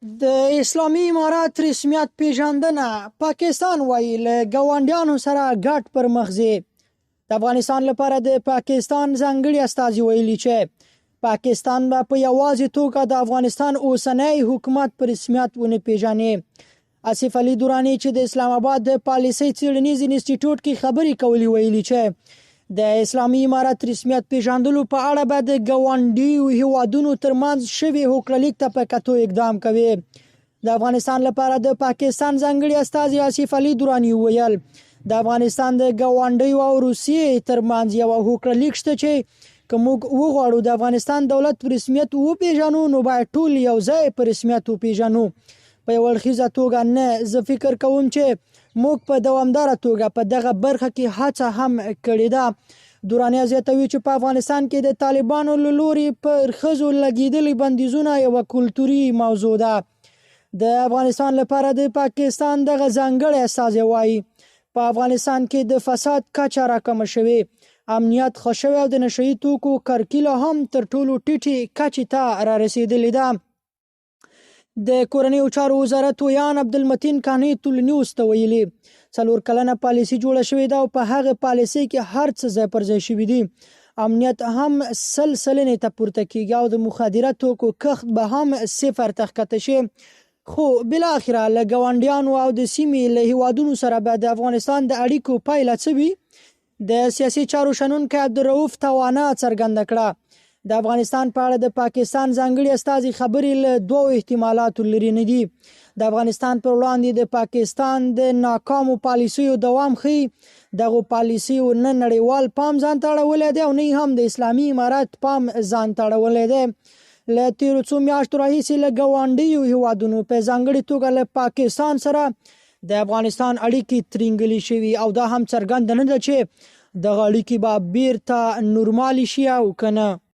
د اسلامي امارات رسمیت پیژندنه پاکستان وایي له ګاونډیانو سره ګډ پرمخ ځي. د افغانستان لپاره د پاکستان ځانګړي استازي ویلي چې پاکستان به په یوازې توګه د افغانستان اوسنی حکومت په رسمیت ونه پیژني. آصف علي دراني چې د اسلام آباد د پالیسۍ څیړنیز انسټیټیوټ کې خبرې کولې ویلي چې د اسلامي امارت رسمیت پیژندلو په اړه به د ګاونډیو هیوادونو ترمنځ شوي هوکړه‌لیک ته په کتو اقدام کوي. د افغانستان لپاره د پاکستان ځانګړي استازي آصف علي دراني وویل د افغانستان د ګاونډیو او روسیې ترمنځ یو هوکړه‌لیک شته چې که موږ وغواړو د افغانستان دولت په رسمیت وپیژنو نو باید ټول یو ځای په رسمیت وپیژنو. په یو اړخیزه توګه نه، زه فکر کوم چې موږ په دوامداره توګه په دغه برخه کې هڅه هم کړې ده. دراني زیاتوي چې په افغانستان کې د طالبانو له لوري پر ښځو لګېدلي بندیزونه یوه کلتوري موضوع ده. د افغانستان لپاره د پاکستان دغه ځانګړی استازی وایي په افغانستان کې د فساد کچه راکمه شوې، امنیت ښه شوی او د نشه یي توکو کرکیله هم تر ټولو ټیټې کچې ته را رسېدلې ده. د کورنیو چارو وزارت ویان عبدالمتین کاني تولنیوز ته ویلي 4 کلنه پالیسي جوړه شوې ده او په هغه پالیسۍ کې هر څه ځای پر ځای شوي دي. امنیت هم 100 سلنې ته پورته کیږي او د مخدره توکو کښت به هم 0 ته ښکته شي. خو بالاخره له ګاونډیانو او د سیمې له هیوادونو سره به د افغانستان د اړیکو پایله څه وي؟ د سیاسي چارو شنونکی عبدالرؤف توانه څرګنده کړه د افغانستان په اړه د پاکستان ځانګړي استازي خبرې له 2 احتمالاتو لري نه دي. د افغانستان پر وړاندې د پاکستان د ناکامو پالیسیو دوام ښيي. دغه پالیسیو نه نړیوال پام ځان ته اړولی دی او نه هم د اسلامي امارت پام ځان ته اړولی دی. له تیرو څو میاشتو راهیسې له ګاونډیو هیوادونو په ځانګړې توګه له پاکستان سره د افغانستان اړیکې ترینګلې شوي او دا هم څرګنده نه ده چې دغه اړیکې به بیرته نورمالې شي او که نه.